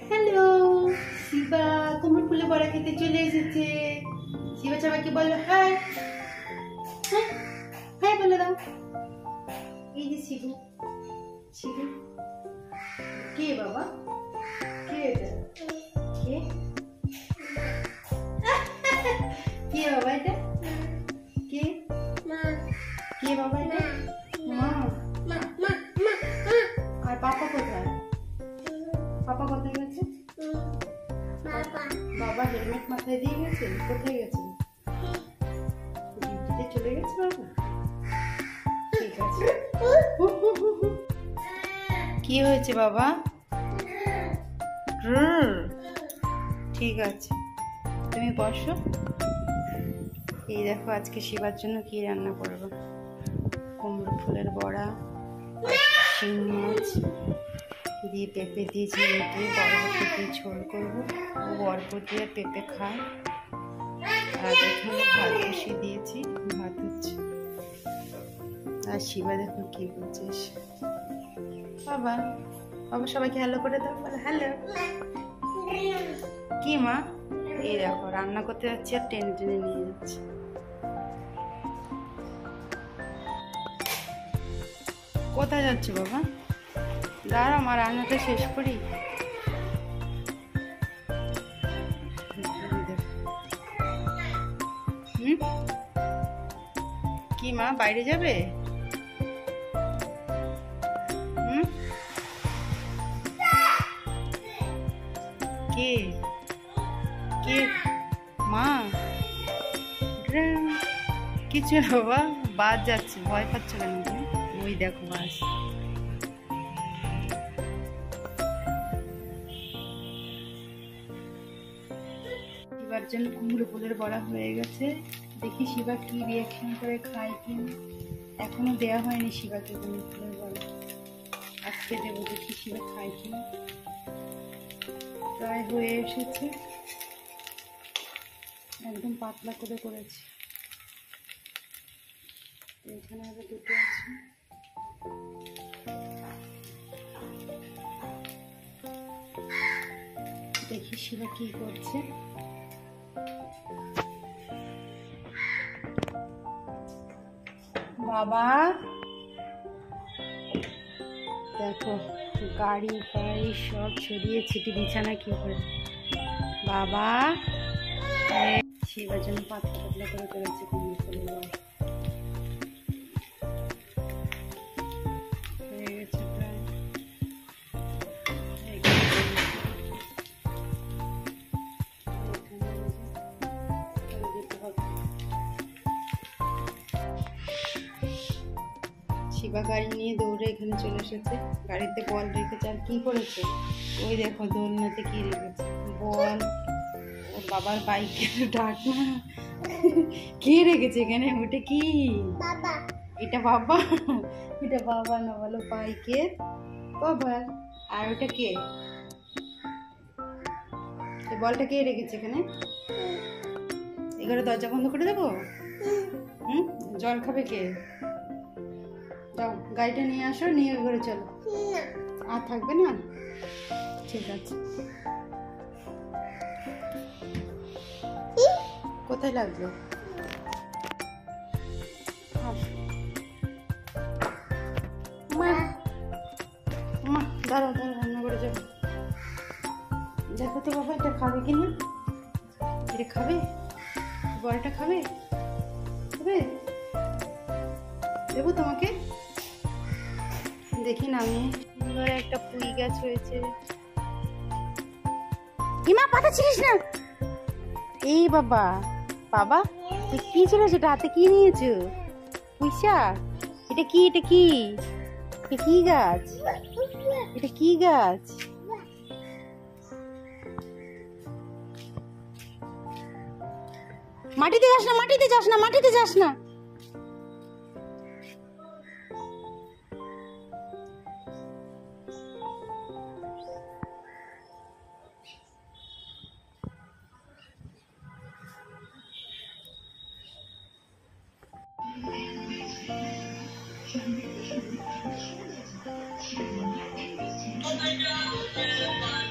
Hello Shiba, তোমার ফুলে বড়া খেতে চলে এসেছে। শিবা সবাইকে বলো হাই। হ্যাঁ হ্যাঁ বলে দাও। এই যে শিবু, শিবু কে বাবা? কে এটা? কে কে বাবা এটা? কে কে বাবা এটা? মা। আর পাপা কোথায়? পাপা কোথায় গেছে? বাবা হেলমেট মাথায় দিয়ে গেছে। কোথায় গেছে? ডিউটিতে চলে গেছে বাবা। ঠিক আছে। কি হয়েছে বাবা? ঠিক আছে, তুমি বসো। এই দেখো আজকে শিবার জন্য কি রান্না করবো। কুমড়ো ফুলের বড়া, শিং মাছ দিয়ে পেঁপে দিয়ে ঝিঙে দিয়ে বরবটি দিয়ে ঝোল করবো। ও বরবটি আর পেঁপে খায়। আর এখানে ভাত বসিয়ে দিয়েছি, ভাত হচ্ছে। আর শিবা দেখো কি করছিস। বাবা বাবা সবাইকে হ্যালো করে দাও, বলো হ্যালো। কি মা? এই দেখো রান্না করতে যাচ্ছি আর টেনে টেনে নিয়ে যাচ্ছি। কোথায় যাচ্ছে বাবা? দাঁড়া আমার রান্নাটা শেষ করি। কি মা বাইরে যাবে? কে কে মা? কিছু না বাবা, বাস যাচ্ছে। ভয় পাচ্ছ কেন তুমি? ওই দেখো বাস। শিবার জন্য কুমড়ো ফুলের বড়া হয়ে গেছে। দেখি শিবা কি রিয়াকশন করে, খায় কি। এখনো দেওয়া হয়নি শিবাকে কুমড়ো ফুলের বড়া, আজকে দেবো। দেখি শিবা খায় কি। প্রায় হয়ে এসেছে, একদম পাতলা করে করেছি। এখানে আবার দুটো আছে। দেখি শিবা কি করছে। বাবা দেখো গাড়ি ফাড়ি সব ছড়িয়ে ছিটি বিছানা কি করে। বাবা শিবার জন্য পাতলা পাতলা করে করেছে কুমড়ো ফুলের বড়া। হয়ে গেছে প্রায়। শিবা গাড়ি নিয়ে দৌড়ে এখানে চলে এসেছে। গাড়িতে বল রেখেছে। আর কি করেছে ওই দেখো, দোলনাতে কি রেখেছে বল। ওর বাবার বাইকের ঢাকনা কে রেখেছে এখানে? ওটা কি? এটা বাবা, এটা বাবা না, বলো বাইকের কভার। আর ওটা কে? এই বলটা কে রেখেছে এখানে? এখানে দরজা বন্ধ করে দেবো? জল খাবে কে? যাও গাড়িটা নিয়ে আসো, নিয়ে ওই ঘরে চলো। আর থাকবে না? ঠিক আছে। কোথায় লাগলো? দাঁড়াও দাঁড়াও, রান্না করে যাবো। দেখো তো বাবা এটা খাবে কিনা। এটা খাবে? বড়টা খাবে? খাবে? দেবো তোমাকে? দেখি না আমি। সুন্দর একটা পুঁই গাছ হয়েছে। ইমা পাতা ছিলিস না। এই বাবা, বাবা কি ছিল সেটা হাতে? কি নিয়েছো? পুঁইশা? এটা কি? এটা কি? এটা কি গাছ? এটা কি গাছ? মাটিতে যাস না, মাটিতে যাস না, মাটিতে যাস না। Oh my God.